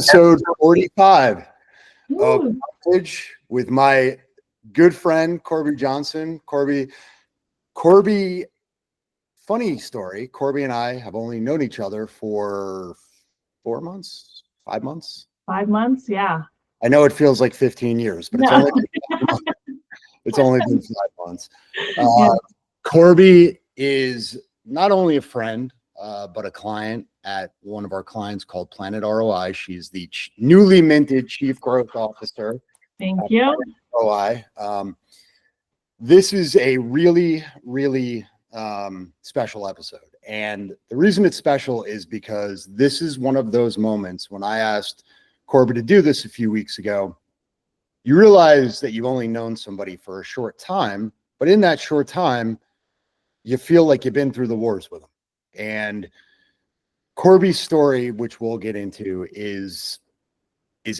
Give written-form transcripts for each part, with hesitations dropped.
Episode 45 of Ooh, Homage with my good friend Korbi Johnston. Korbi, funny story. Korbi and I have only known each other for 4 months, 5 months. 5 months. Yeah. I know it feels like 15 years, but No. it's only been 5 months. Yeah. Korbi is not only a friend, but a client at one of our clients called Planet ROI. She's the newly minted Chief Growth Officer. Thank you. ROI. This is a really, really special episode. And the reason it's special is because this is one of those moments when I asked Korbi to do this a few weeks ago. You realize that you've only known somebody for a short time, but in that short time, you feel like you've been through the wars with them. And Korbi's story, which we'll get into, is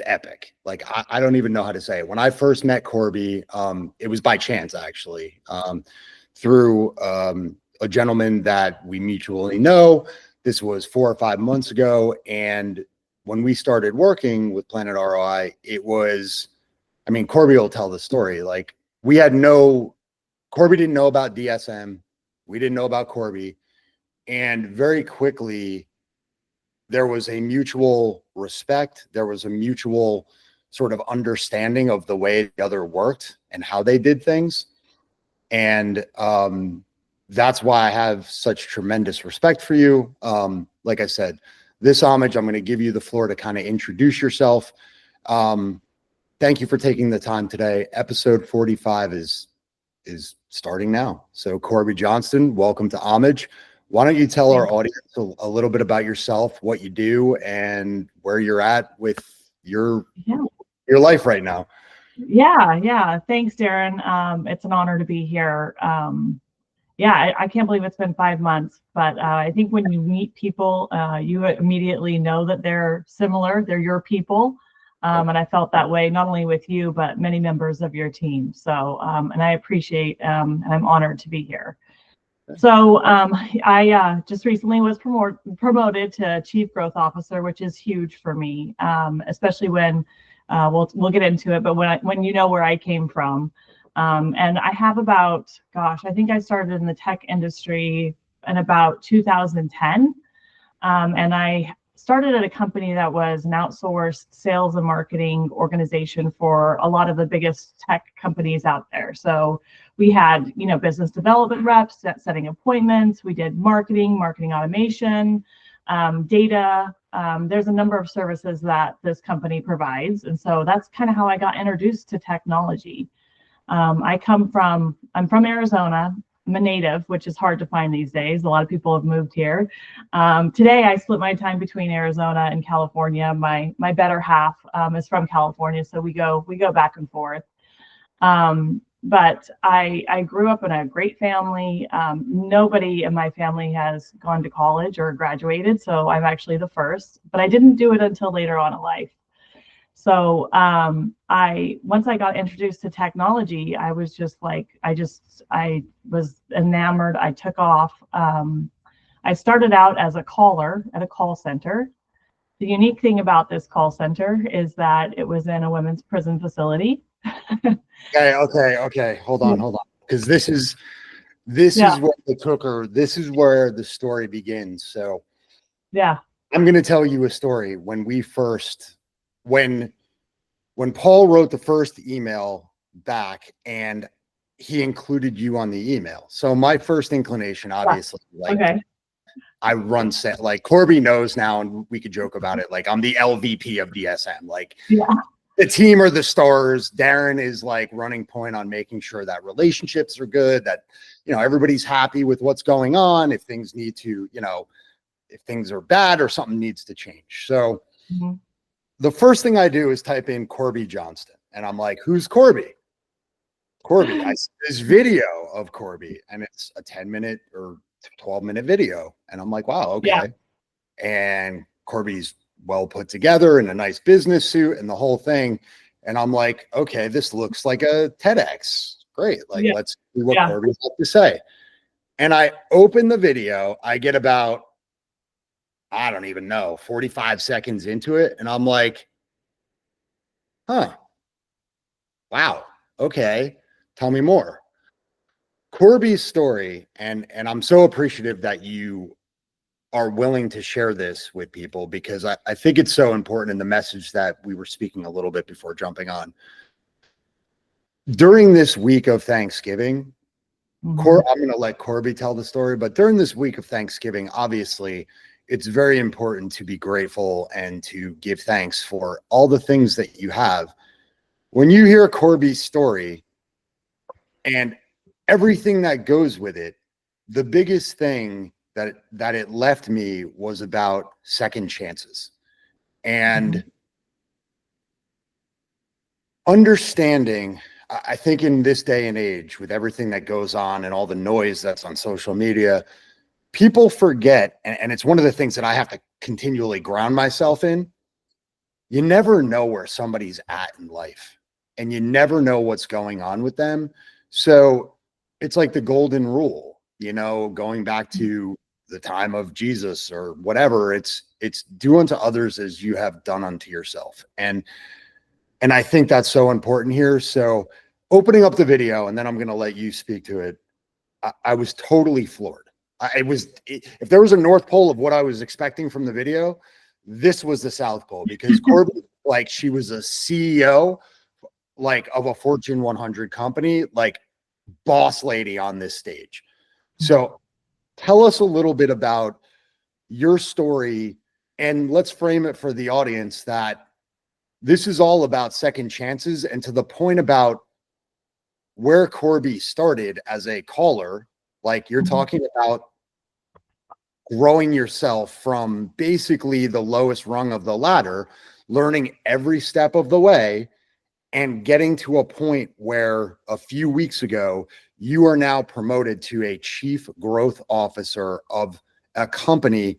epic. Like, I don't even know how to say it. When I first met Korbi, it was by chance, actually, through a gentleman that we mutually know. This was 4 or 5 months ago. And when we started working with Planet ROI, it was, I mean, Korbi will tell the story. Like, Korbi didn't know about DSM. We didn't know about Korbi. And very quickly, there was a mutual respect. There was a mutual sort of understanding of the way the other worked and how they did things. And that's why I have such tremendous respect for you. Like I said, this homage, I'm going to give you the floor to kind of introduce yourself. Thank you for taking the time today. Episode 45 is starting now. So Korbi Johnston, welcome to Homage. Why don't you tell our audience a little bit about yourself, what you do, and where you're at with your life right now? Yeah. Thanks, Darren. It's an honor to be here. I can't believe it's been 5 months, but I think when you meet people, you immediately know that they're similar. They're your people. And I felt that way, not only with you, but many members of your team. So, and I appreciate, and I'm honored to be here. So I just recently was promoted to Chief Growth Officer, which is huge for me, especially when we'll get into it. But when you know where I came from, and I have I think I started in the tech industry in about 2010, and I started at a company that was an outsourced sales and marketing organization for a lot of the biggest tech companies out there. So we had, business development reps setting appointments. We did marketing automation, data. There's a number of services that this company provides. And so that's kind of how I got introduced to technology. I'm from Arizona. I'm a native, which is hard to find these days. A lot of people have moved here. Today, I split my time between Arizona and California. My better half is from California, so we go back and forth. But I grew up in a great family. Nobody in my family has gone to college or graduated, so I'm actually the first. But I didn't do it until later on in life. So once I got introduced to technology, I was just like, I was enamored. I took off. I started out as a caller at a call center. The unique thing about this call center is that it was in a women's prison facility. Okay. Hold on. Because this is what it took her. This is where the story begins. So yeah, I'm going to tell you a story. When Paul wrote the first email back and he included you on the email. So my first inclination, obviously, I run set, like Korbi knows now, and we could joke about it. Like, I'm the LVP of DSM. Like, the team are the stars. Darren is like running point on making sure that relationships are good, that, everybody's happy with what's going on. If things need to, if things are bad or something needs to change. So the first thing I do is type in Korbi Johnston, and I'm like, who's Korbi? I see this video of Korbi, and it's a 10-minute or 12-minute video. And I'm like, wow, okay. Yeah. And Korbi's well put together in a nice business suit and the whole thing. And I'm like, okay, this looks like a TEDx. Great. Like, let's see what Korbi has to say. And I open the video. I get about I don't even know, 45 seconds into it. And I'm like, huh, wow, okay, tell me more. Korbi's story, and I'm so appreciative that you are willing to share this with people, because I think it's so important in the message that we were speaking a little bit before jumping on. During this week of Thanksgiving, I'm going to let Korbi tell the story, but during this week of Thanksgiving, obviously, it's very important to be grateful and to give thanks for all the things that you have. When you hear Korbi's story and everything that goes with it, the biggest thing that it left me was about second chances and understanding. I think in this day and age, with everything that goes on and all the noise that's on social media, people forget, and it's one of the things that I have to continually ground myself in. You never know where somebody's at in life, and you never know what's going on with them. So it's like the golden rule, going back to the time of Jesus or whatever. It's do unto others as you have done unto yourself. And I think that's so important here. So opening up the video, and then I'm going to let you speak to it. I was totally floored. If there was a North Pole of what I was expecting from the video, this was the South Pole, because Korbi, like, she was a CEO, like, of a Fortune 100 company, like, boss lady on this stage. So tell us a little bit about your story, and let's frame it for the audience that this is all about second chances. And to the point about where Korbi started as a caller, like, you're talking about growing yourself from basically the lowest rung of the ladder, learning every step of the way, and getting to a point where a few weeks ago, you are now promoted to a chief growth officer of a company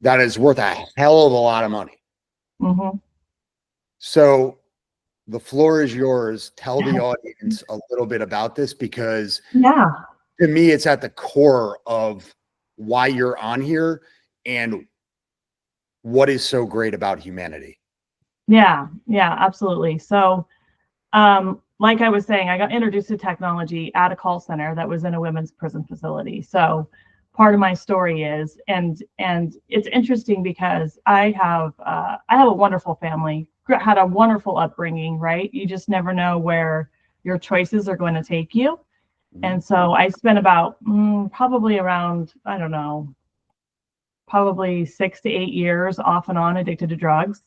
that is worth a hell of a lot of money. So the floor is yours. Tell the audience a little bit about this, because to me, it's at the core of why you're on here and what is so great about humanity. Yeah, absolutely. So, like I was saying, I got introduced to technology at a call center that was in a women's prison facility. So part of my story is, and it's interesting because I have a wonderful family, had a wonderful upbringing, right? You just never know where your choices are going to take you. And so I spent about probably around, I don't know, probably 6 to 8 years off and on addicted to drugs.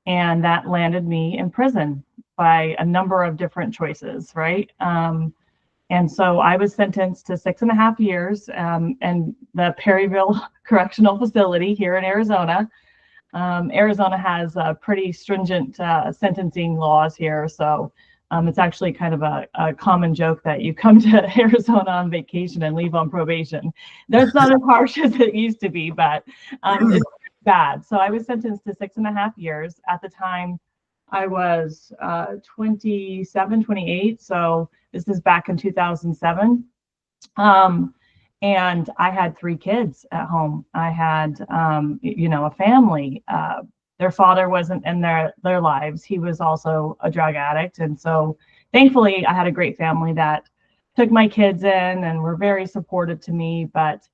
And that landed me in prison by a number of different choices, right? And so I was sentenced to 6.5 years in the Perryville Correctional Facility here in Arizona. Arizona has pretty stringent sentencing laws here. So it's actually kind of a common joke that you come to Arizona on vacation and leave on probation. That's not as harsh as it used to be, but it's bad. So I was sentenced to 6.5 years. At the time, I was 27, 28. So this is back in 2007. And I had 3 kids at home. I had, a family. Their father wasn't in their lives. He was also a drug addict. And so thankfully, I had a great family that took my kids in and were very supportive to me. But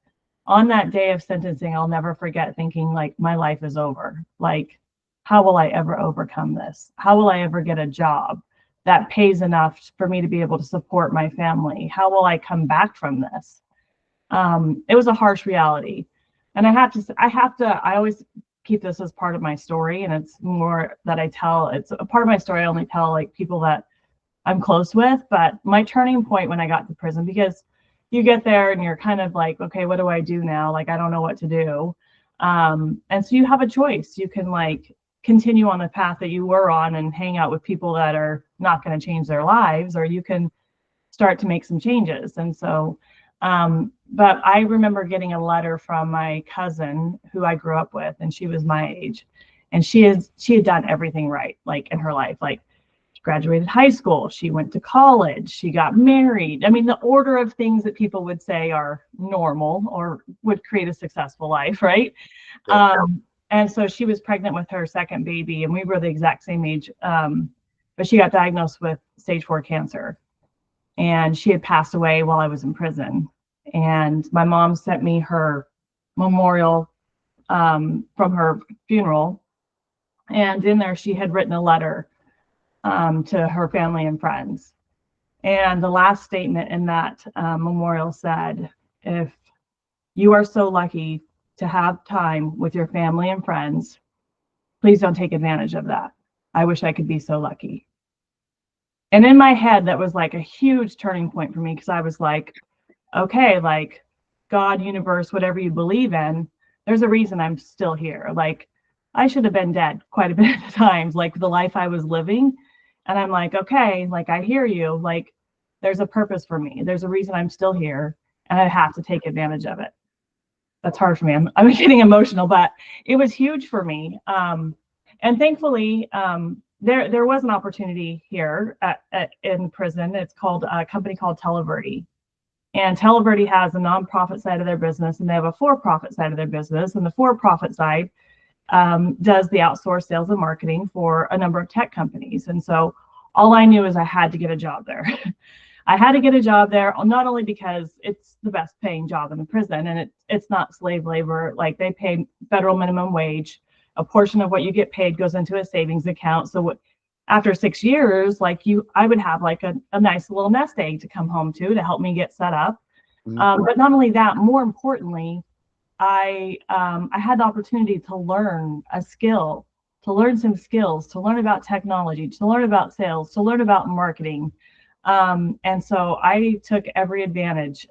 on that day of sentencing, I'll never forget thinking, like, my life is over. Like, how will I ever overcome this? How will I ever get a job that pays enough for me to be able to support my family? How will I come back from this? It was a harsh reality. And I always keep this as part of my story. And it's more that I tell, it's a part of my story I only tell, like, people that I'm close with. But my turning point when I got to prison, because you get there and you're kind of like, okay, what do I do now? Like, I don't know what to do. And so you have a choice. You can, like, continue on the path that you were on and hang out with people that are not going to change their lives, or you can start to make some changes. And so, but I remember getting a letter from my cousin who I grew up with, and she was my age, and she had done everything right, like, in her life. Like, graduated high school. She went to college. She got married. I mean, the order of things that people would say are normal or would create a successful life, right? Yeah. And so she was pregnant with her second baby, and we were the exact same age. But she got diagnosed with stage 4 cancer, and she had passed away while I was in prison. And my mom sent me her memorial from her funeral. And in there, she had written a letter to her family and friends. And the last statement in that memorial said, if you are so lucky to have time with your family and friends, please don't take advantage of that. I wish I could be so lucky. And in my head, that was like a huge turning point for me, because I was like, okay, like God, universe, whatever you believe in, there's a reason I'm still here. Like I should have been dead quite a bit of times, like the life I was living. And I'm like, okay, like I hear you, like there's a purpose for me. There's a reason I'm still here, and I have to take advantage of it. That's hard for me. I'm getting emotional, but it was huge for me. And thankfully, there was an opportunity here in prison. It's called a company called Televerdi. And Televerdi has a nonprofit side of their business, and they have a for-profit side of their business. And the for-profit side does the outsourced sales and marketing for a number of tech companies. And so all I knew is I had to get a job there. I had to get a job there, not only because it's the best paying job in the prison, and it's not slave labor. Like they pay federal minimum wage. A portion of what you get paid goes into a savings account. So after 6 years, like I would have like a nice little nest egg to come home to help me get set up. But not only that, more importantly, I had the opportunity to learn a skill, to learn some skills, to learn about technology, to learn about sales, to learn about marketing. And so I took every advantage.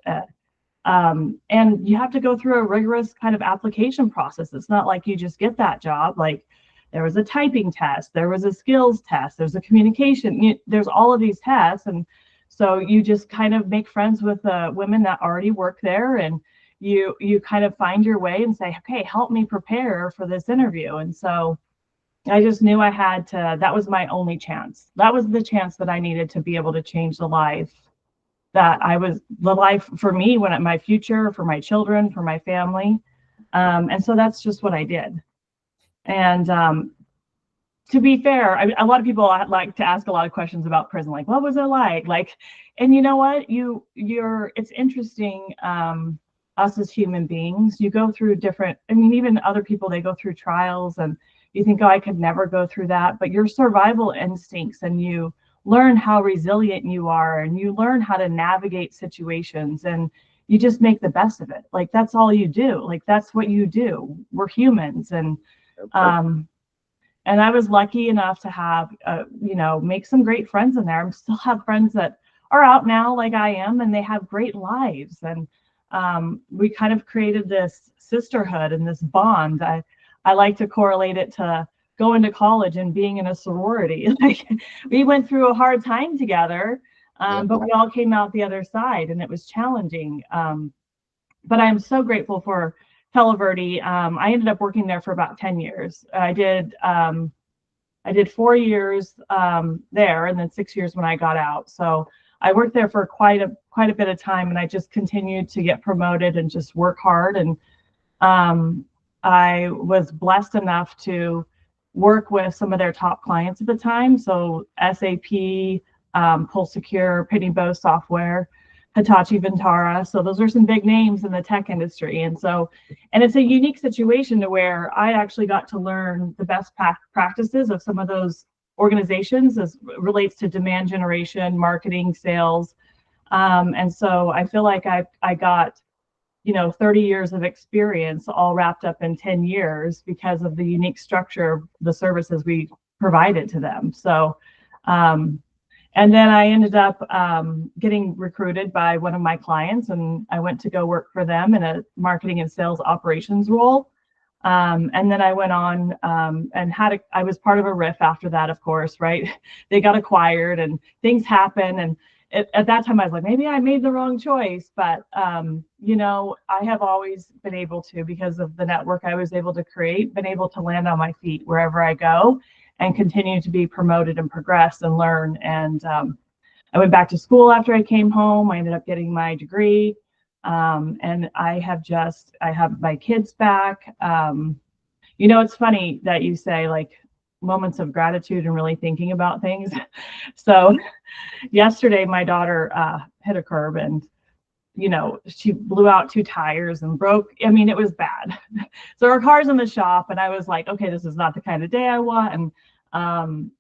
And you have to go through a rigorous kind of application process. It's not like you just get that job. Like there was a typing test, there was a skills test, there's a communication, there's all of these tests. And so you just kind of make friends with women that already work there, and you kind of find your way and say, okay, help me prepare for this interview. And so I just knew I had to, that was my only chance. That was the chance that I needed to be able to change the life the life for me, my future, for my children, for my family. And so that's just what I did. And to be fair, a lot of people like to ask a lot of questions about prison, like, what was it like? Like, and you know what, it's interesting. Us as human beings, you go through even other people, they go through trials, and you think, oh, I could never go through that. But your survival instincts, and you learn how resilient you are, and you learn how to navigate situations, and you just make the best of it. Like that's all you do. Like that's what you do. We're humans. And I was lucky enough to have make some great friends in there. I still have friends that are out now like I am, and they have great lives. And we kind of created this sisterhood and this bond. I like to correlate it to going to college and being in a sorority. Like we went through a hard time together, but we all came out the other side, and it was challenging. But I'm so grateful for Televerdi. I ended up working there for about 10 years. I did 4 years there, and then 6 years when I got out. So I worked there for quite a bit of time, and I just continued to get promoted and just work hard. And I was blessed enough to work with some of their top clients at the time. So SAP, PulseSecure, Pitney Bowes Software, Hitachi Vantara. So those are some big names in the tech industry. And it's a unique situation to where I actually got to learn the best practices of some of those organizations as relates to demand generation, marketing, sales. And so I feel like I got 30 years of experience all wrapped up in 10 years because of the unique structure of the services we provided to them. So, and then I ended up getting recruited by one of my clients, and I went to go work for them in a marketing and sales operations role. And then I went on and I was part of a RIF after that, of course, right? They got acquired and things happen. And at that time I was like, maybe I made the wrong choice, but I have always been able to, because of the network I was able to create, been able to land on my feet wherever I go. and continue to be promoted and progress and learn. And I went back to school after I came home. I ended up getting my degree. And I have my kids back. It's funny that you say like moments of gratitude and really thinking about things. So yesterday, my daughter hit a curb and, she blew out 2 tires and broke. I mean, it was bad. So our car's in the shop, and I was like, okay, this is not the kind of day I want. And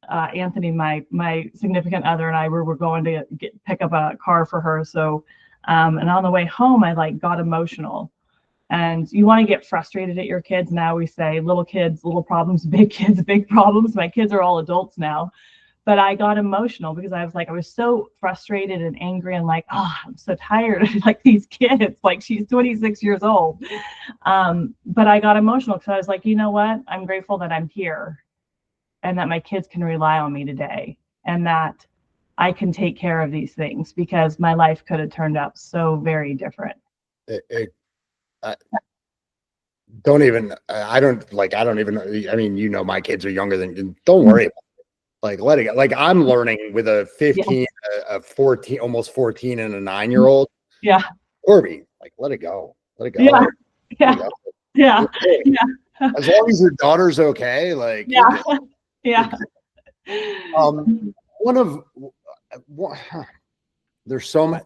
Anthony, my significant other, and I were going to pick up a car for her. So, and on the way home, I like got emotional. And you want to get frustrated at your kids. Now we say little kids, little problems, big kids, big problems. My kids are all adults now. But I got emotional because I was so frustrated and angry and like, oh, I'm so tired of like these kids. Like she's 26 years old. But I got emotional because I was like, you know what? I'm grateful that I'm here and that my kids can rely on me today and that I can take care of these things because my life could have turned out so very different. I don't even I mean, my kids are younger than, don't worry about it. Like, let it go. Like, I'm learning with a 15, a 14, almost 14, and a 9-year-old. Yeah. Korbi, like, let it go. Let it go. Yeah. Yeah. Go. Yeah. Yeah. As long as your daughter's okay, like, yeah. Yeah. There's so much.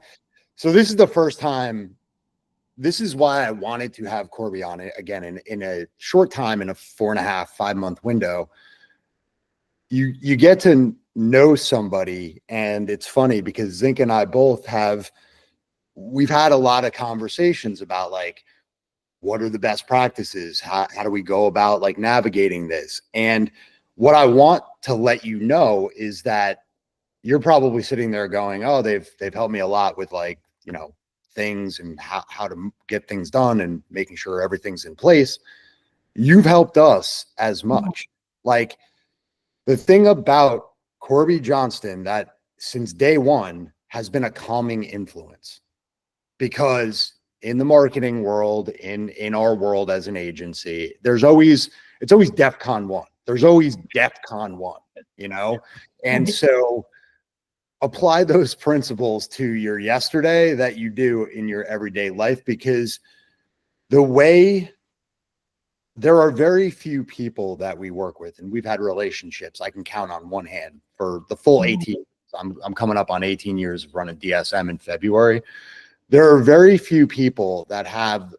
So this is the first time. This is why I wanted to have Korbi on it again in a short time, in a 4.5, 5-month window. You get to know somebody, and it's funny because Zink and I both we've had a lot of conversations about like, what are the best practices? How do we go about like navigating this? And what I want to let you know is that you're probably sitting there going, oh, they've helped me a lot with like, things and how to get things done and making sure everything's in place. You've helped us as much. Like, the thing about Korbi Johnston that since day one has been a calming influence, because in the marketing world, in our world as an agency, it's always DEFCON 1. There's always DEFCON 1, and so apply those principles to your yesterday that you do in your everyday life, because there are very few people that we work with, and we've had relationships I can count on one hand for the full 18. I'm coming up on 18 years of running DSM in February. There are very few people that have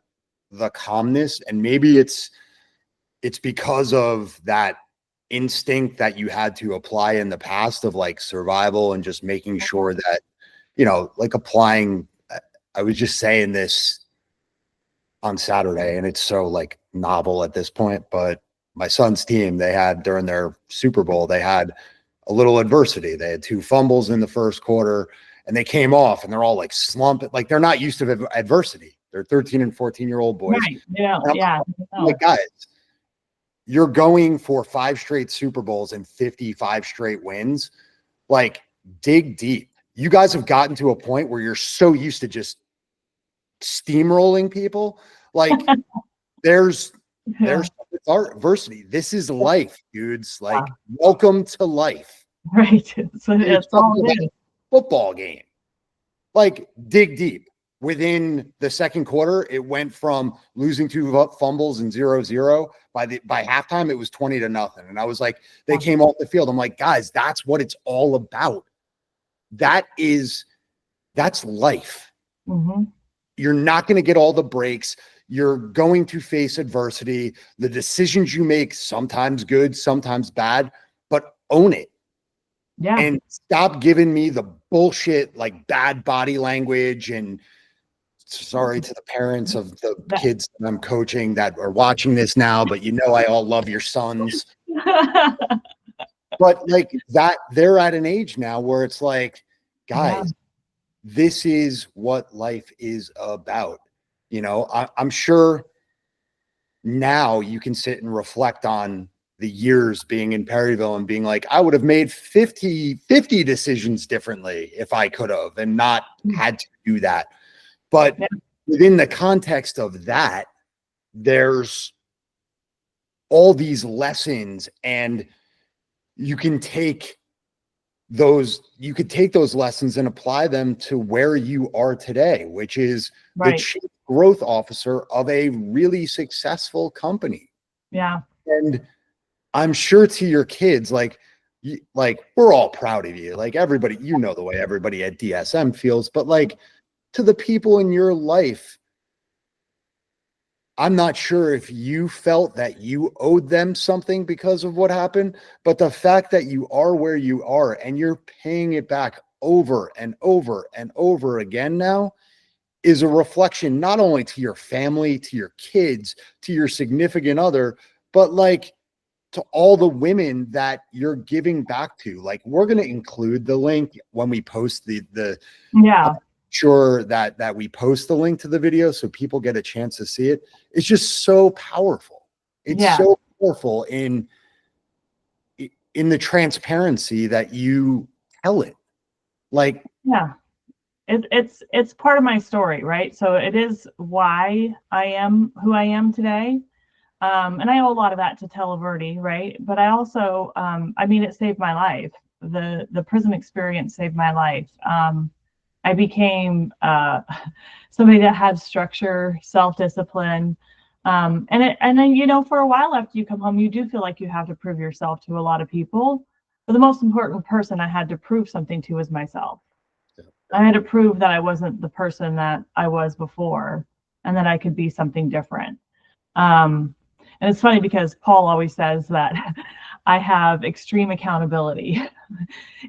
the calmness, and maybe it's because of that instinct that you had to apply in the past of like survival and just making sure that, like applying. I was just saying this on Saturday, and it's so like novel at this point, but my son's team, they had during their Super Bowl, they had a little adversity. They had 2 fumbles in the first quarter, and they came off, and they're all like slumping, like they're not used to adversity. They're 13 and 14-year-old boys. Right. Yeah. Yeah. Like, guys, you're going for 5 straight Super Bowls and 55 straight wins. Like, dig deep. You guys have gotten to a point where you're so used to just steamrolling people. Like, there's adversity. This is life, dudes. Like, welcome to life. Right. It's all it is. Football game. Like, dig deep. Within the second quarter, it went from losing 2 fumbles and 0-0. By halftime, it was 20-0. And I was like, they came off the field. I'm like, guys, that's what it's all about. That's life. Mm-hmm. You're not going to get all the breaks. You're going to face adversity. The decisions you make, sometimes good, sometimes bad, but own it. Yeah. And stop giving me the bullshit, like bad body language. And sorry to the parents of the kids that I'm coaching that are watching this now, but I all love your sons. But like that, they're at an age now where it's like, guys, this is what life is about. I'm sure now you can sit and reflect on the years being in Perryville and being like, I would have made 50 decisions differently if I could have and not had to do that. But within the context of that, there's all these lessons, and you can take those lessons and apply them to where you are today, which is the Right. chief growth officer of a really successful company. Yeah. And I'm sure to your kids, like we're all proud of you. Like everybody, you know, the way everybody at DSM feels, but like to the people in your life, I'm not sure if you felt that you owed them something because of what happened, but the fact that you are where you are and you're paying it back over and over and over again now is a reflection not only to your family, to your kids, to your significant other, but like to all the women that you're giving back to. Like we're going to include the link when we post the Yeah. sure that we post the link to the video so people get a chance to see it. It's just so powerful. It's Yeah. so powerful in the transparency that you tell it. Like, Yeah. It's part of my story, right? So it is why I am who I am today. And I owe a lot of that to Televerdi, right? But I also, I mean, it saved my life. The prison experience saved my life. I became somebody that had structure, self-discipline. And then, you know, for a while after you come home, you do feel like you have to prove yourself to a lot of people. But the most important person I had to prove something to was myself. I had to prove that I wasn't the person that I was before and that I could be something different. And it's funny because Paul always says that I have extreme accountability.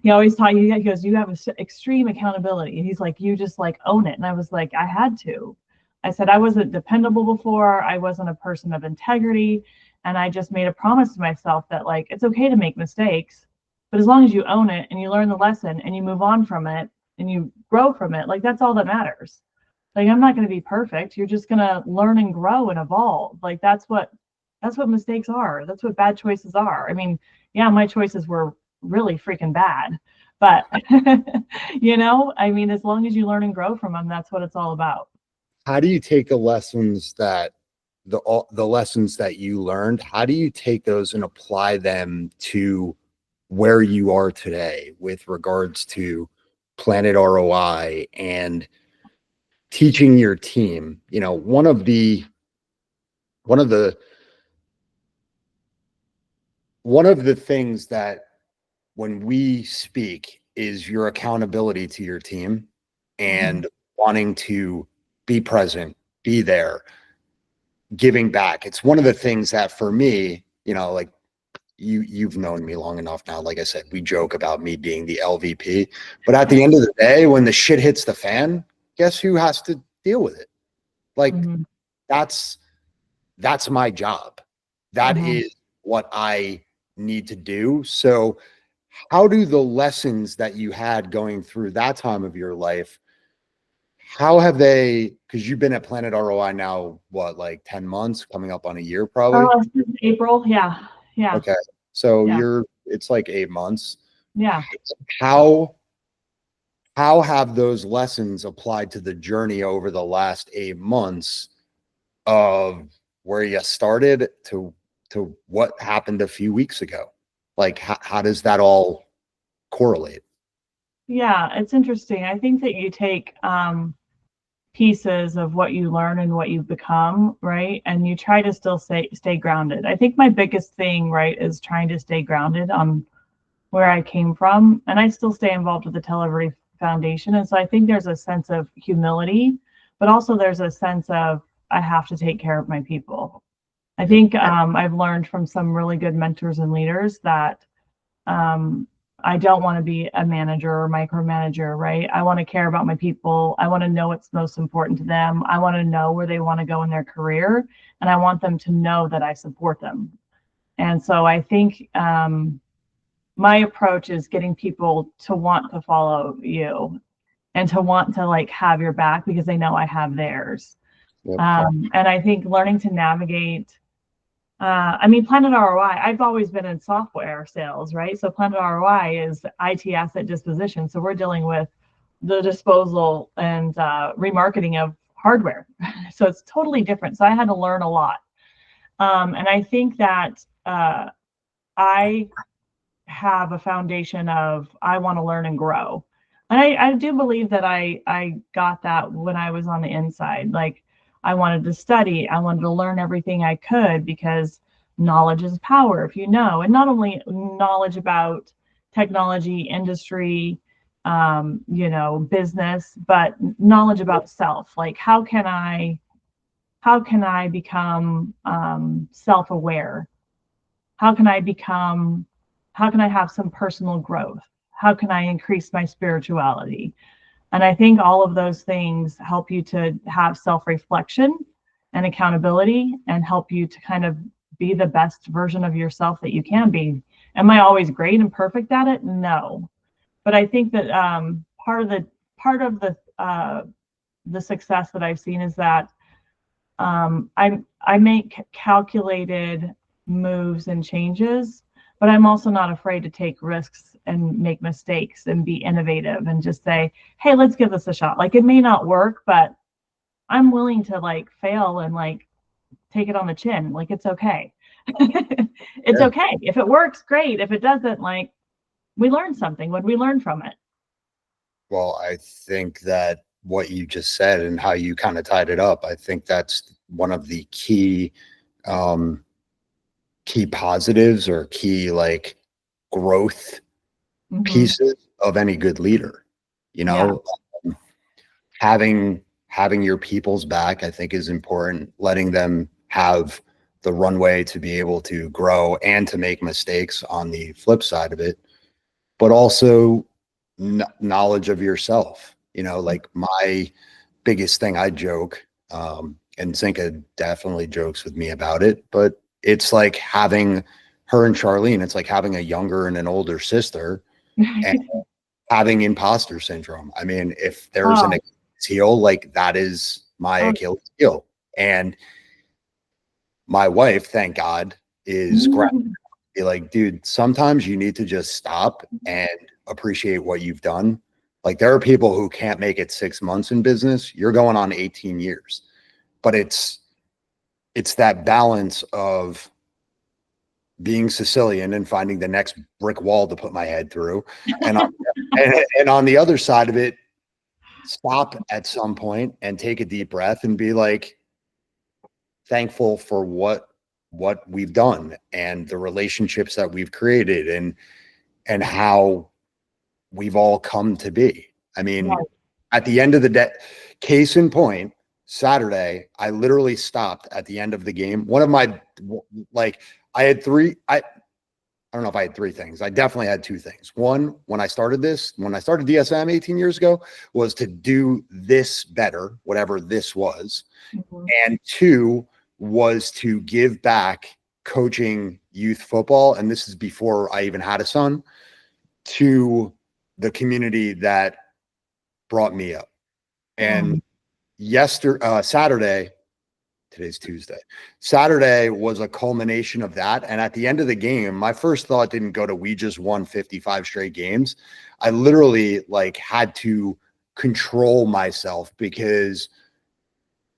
He always taught you, he goes, you have extreme accountability. And he's like, you just like own it. And I was like, I had to. I said, I wasn't dependable before. I wasn't a person of integrity. And I just made a promise to myself that like, it's okay to make mistakes, but as long as you own it and you learn the lesson and you move on from it and you grow from it, like that's all that matters. Like I'm not going to be perfect. You're just going to learn and grow and evolve. Like that's what mistakes are. That's what bad choices are. I mean, yeah, my choices were really freaking bad, but you know, I mean, as long as you learn and grow from them, that's what it's all about. how do you take the lessons that the lessons that you learned? How do you take those and apply them to where you are today with regards to Planet ROI and teaching your team? You know, one of the things that when we speak is your accountability to your team and wanting to be present, be there, giving back. It's one of the things that for me, you know, like you've known me long enough now. Like I said, we joke about me being the LVP, but at the end of the day, when the shit hits the fan, guess who has to deal with it? Like that's my job. That is what I need to do. So how do the lessons that you had going through that time of your life, how have they, because you've been at Planet ROI now, what, like 10 months, coming up on a year probably? Since April. Yeah. Yeah. Okay. So Yeah. it's like 8 months. Yeah. How have those lessons applied to the journey over the last 8 months of where you started to what happened a few weeks ago? Like how does that all correlate? Yeah. It's interesting. I think that you take, pieces of what you learn and what you become, right? And you try to still stay grounded. I think my biggest thing, right, is trying to stay grounded on where I came from. And I still stay involved with the Televerdi Foundation. And so I think there's a sense of humility, but also there's a sense of I have to take care of my people. I think I've learned from some really good mentors and leaders that I don't want to be a manager or micromanager, right? I want to care about my people. I want to know what's most important to them. I want to know where they want to go in their career. And I want them to know that I support them. And so I think my approach is getting people to want to follow you and to want to like have your back because they know I have theirs. Yep. And I think learning to navigate I mean, Planet ROI, I've always been in software sales, right? So Planet ROI is IT asset disposition. So we're dealing with the disposal and remarketing of hardware. So it's totally different. So I had to learn a lot. And I think that I have a foundation of, I want to learn and grow. And I do believe that I got that when I was on the inside. Like, I wanted to study, I wanted to learn everything I could, because knowledge is power, if you know, and not only knowledge about technology, industry, business, but knowledge about self. Like, how can I become self-aware? How can I become, how can I have some personal growth? How can I increase my spirituality? And I think all of those things help you to have self-reflection and accountability, and help you to kind of be the best version of yourself that you can be. Am I always great and perfect at it? No. But I think that part of the success that I've seen is that I make calculated moves and changes, but I'm also not afraid to take risks and make mistakes and be innovative and just say, hey, let's give this a shot. Like, it may not work, but I'm willing to like fail and like take it on the chin. Like, it's okay. It's okay. If it works, great. If it doesn't, like, we learn something. What we learn from it? Well, I think that what you just said and how you kind of tied it up, I think that's one of the key positives, or key like growth pieces of any good leader. Having your people's back, I think, is important. Letting them have the runway to be able to grow and to make mistakes on the flip side of it, but also knowledge of yourself. Like, my biggest thing, I joke, and Zinka definitely jokes with me about it, but it's like having her and Charlene, it's like having a younger and an older sister, and having imposter syndrome. I mean, if there's an Achilles heel, like, that is my Achilles heel. And my wife, thank God, is be like, dude, sometimes you need to just stop and appreciate what you've done. Like, there are people who can't make it 6 months in business. You're going on 18 years. But it's that balance of being Sicilian and finding the next brick wall to put my head through. And on the other side of it, stop at some point and take a deep breath and be like, thankful for what we've done and the relationships that we've created, and how we've all come to be. I mean, at the end of the day, case in point, Saturday, I literally stopped at the end of the game. One of my, like, I don't know if I had three things. I definitely had two things. One, when I started DSM 18 years ago, was to do this better, whatever this was. And two was to give back coaching youth football. And this is before I even had a son, to the community that brought me up. And Saturday, today's Tuesday, Saturday was a culmination of that. And at the end of the game, my first thought didn't go to, we just won 55 straight games. I literally like had to control myself, because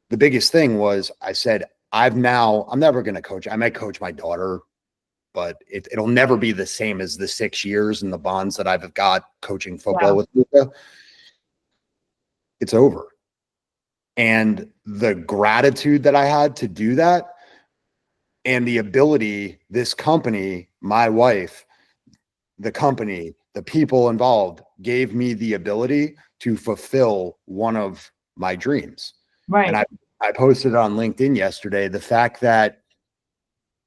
the biggest thing was, I said, I'm never going to coach. I might coach my daughter, but it'll never be the same as the 6 years and the bonds that I've got coaching football with Luca. It's over. And the gratitude that I had to do that, and the ability, this company, my wife, the company, the people involved, gave me the ability to fulfill one of my dreams. Right. And I posted on LinkedIn yesterday, the fact that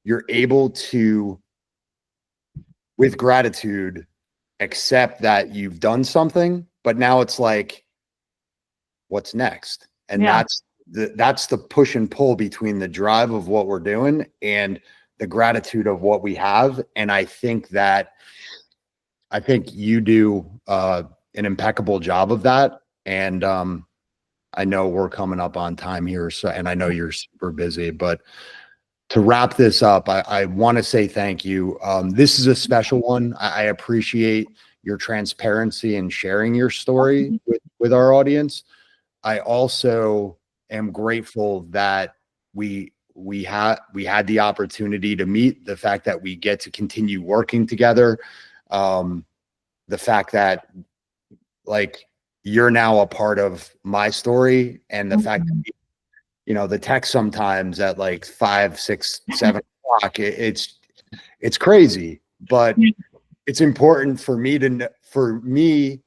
you're able to, with gratitude, accept that you've done something, but now it's like, what's next? And that's the push and pull between the drive of what we're doing and the gratitude of what we have. And I think you do an impeccable job of that. And I know we're coming up on time here, and I know you're super busy, but to wrap this up, I want to say thank you. This is a special one. I appreciate your transparency and sharing your story with our audience. I also am grateful that we had the opportunity to meet, the fact that we get to continue working together. The fact that like you're now a part of my story, and the fact that, you know, the text sometimes at like 5, 6, 7 o'clock, it's crazy, but it's important for me for me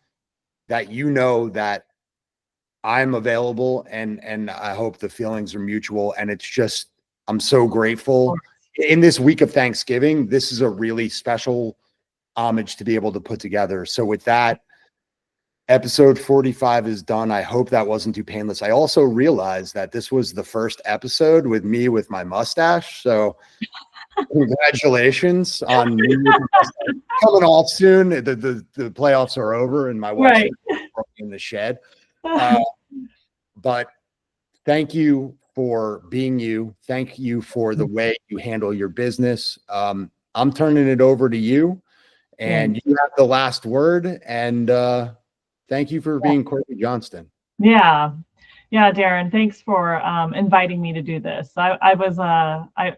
that, you know, that I'm available, and I hope the feelings are mutual. And it's just, I'm so grateful in this week of Thanksgiving. This is a really special homage to be able to put together. So with that, episode 45 is done. I hope that wasn't too painless. I also realized that this was the first episode with me with my mustache. So congratulations on me coming off soon. The playoffs are over and my wife's in the shed. But thank you for being you. Thank you for the way you handle your business. I'm turning it over to you, and you have the last word. And thank you for being Korbi Johnston. Yeah, Darren, thanks for inviting me to do this. I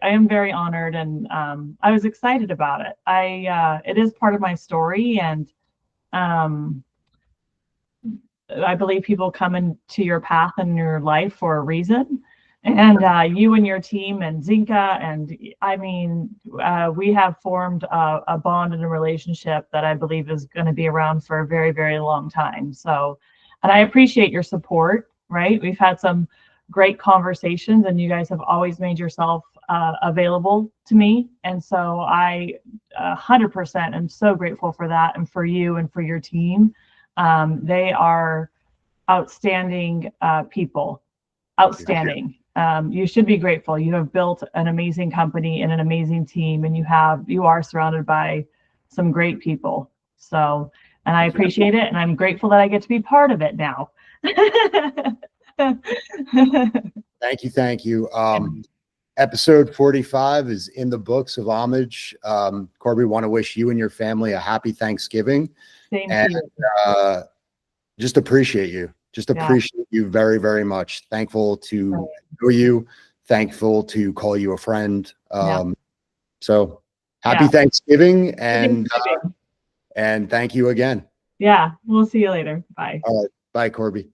am very honored, and I was excited about it. It is part of my story, and I believe people come into your path in your life for a reason. And you and your team and Zinka, and I mean, we have formed a bond and a relationship that I believe is going to be around for a very, very long time. So, and I appreciate your support, right? We've had some great conversations, and you guys have always made yourself available to me. And so I 100% am so grateful for that, and for you and for your team. They are outstanding people, outstanding. You should be grateful. You have built an amazing company and an amazing team, and you are surrounded by some great people. So, and I appreciate it, and I'm grateful that I get to be part of it now. Thank you. Episode 45 is in the books of Homage. Korbi, want to wish you and your family a happy Thanksgiving. Same to you. Just appreciate you. Just appreciate you very, very much. Thankful to know you. Thankful to call you a friend. So happy Thanksgiving, and thank you again. Yeah, we'll see you later. Bye. All right. Bye, Korbi.